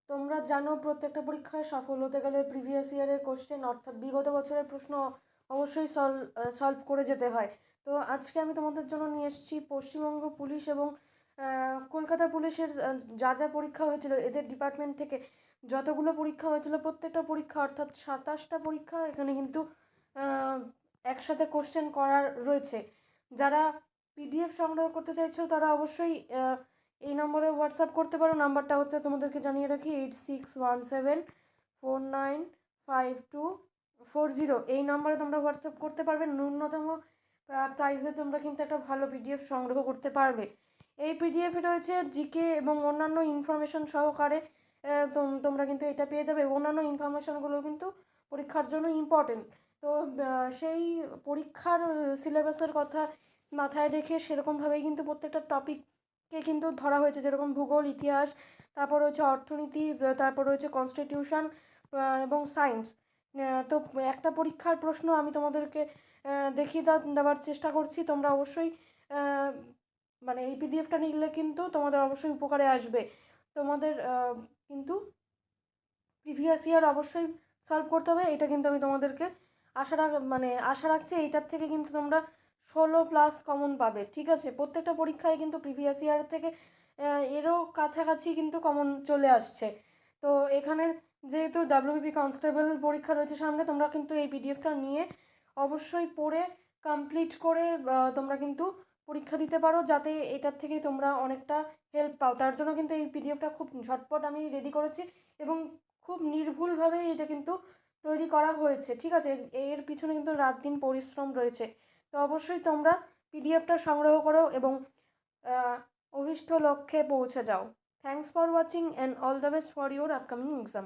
তোমরা জানো প্রত্যেকটা পরীক্ষায় সফল হতে গেলে প্রিভিয়াস ইয়ারের কোশ্চেন অর্থাৎ বিগত বছরের প্রশ্ন অবশ্যই সলভ করে যেতে হয়। তো আজকে আমি তোমাদের জন্য নিয়ে এসেছি পশ্চিমবঙ্গ পুলিশ এবং কলকাতা পুলিশের যা যা পরীক্ষা হয়েছিল এদের ডিপার্টমেন্ট থেকে যতগুলো পরীক্ষা হয়েছিল প্রত্যেকটা পরীক্ষা অর্থাৎ 27টা পরীক্ষা এখানে কিন্তু একসাথে কোশ্চেন করার রয়েছে। যারা পিডিএফ সংগ্রহ করতে চাইছো তারা অবশ্যই এই নম্বরে হোয়াটসঅ্যাপ করতে পারো। নাম্বারটা হচ্ছে তোমাদেরকে জানিয়ে রাখি 8617495240। এই নাম্বারে তোমরা হোয়াটসঅ্যাপ করতে পারবে। ন্যূনতম প্রাইসে তোমরা কিন্তু একটা ভালো পিডিএফ সংগ্রহ করতে পারবে। এই পিডিএফে রয়েছে জিকে এবং অন্যান্য ইনফরমেশন সহকারে তোমরা কিন্তু এটা পেয়ে যাবে। অন্যান্য ইনফরমেশনগুলো কিন্তু পরীক্ষার জন্য ইম্পর্টেন্ট। তো সেই পরীক্ষার সিলেবাসের কথা মাথায় রেখে সেরকমভাবেই কিন্তু প্রত্যেকটা টপিককে কিন্তু ধরা হয়েছে, যেরকম ভূগোল, ইতিহাস, তারপর রয়েছে অর্থনীতি, তারপর রয়েছে কনস্টিটিউশন এবং সায়েন্স। তো একটা পরীক্ষার প্রশ্ন আমি তোমাদেরকে দেখিয়ে দেওয়ার চেষ্টা করছি। তোমরা অবশ্যই মানে এই পিডিএফটা নিলে কিন্তু তোমাদের অবশ্যই উপকারে আসবে। তোমাদের কিন্তু প্রিভিয়াস ইয়ার অবশ্যই সলভ করতে হবে, এটা কিন্তু আমি তোমাদেরকে আশা রাখছি এইটার থেকে কিন্তু তোমরা 16+ কমন পাবে। ঠিক আছে, প্রত্যেকটা পরীক্ষায় কিন্তু প্রিভিয়াস ইয়ার থেকে এরও কাছাকাছি কিন্তু কমন চলে আসছে। তো এখানে যেহেতু ডাব্লিউবিপি কনস্টেবল পরীক্ষা রয়েছে সামনে, তোমরা কিন্তু এই পিডিএফটা নিয়ে অবশ্যই পড়ে কমপ্লিট করে তোমরা কিন্তু পরীক্ষা দিতে পারো, যাতে এটার থেকে তোমরা অনেকটা হেল্প পাও। তার জন্য কিন্তু এই পিডিএফটা খুব ঝটপট আমি রেডি করেছি এবং খুব নির্ভুলভাবে এটা কিন্তু তৈরি করা হয়েছে। ঠিক আছে, এর পিছনে কিন্তু রাত দিন পরিশ্রম রয়েছে। তো অবশ্যই তোমরা পিডিএফটা সংগ্রহ করো এবং অভিষ্ট লক্ষ্যে পৌঁছে যাও। Thanks for watching and all the best for your upcoming exam.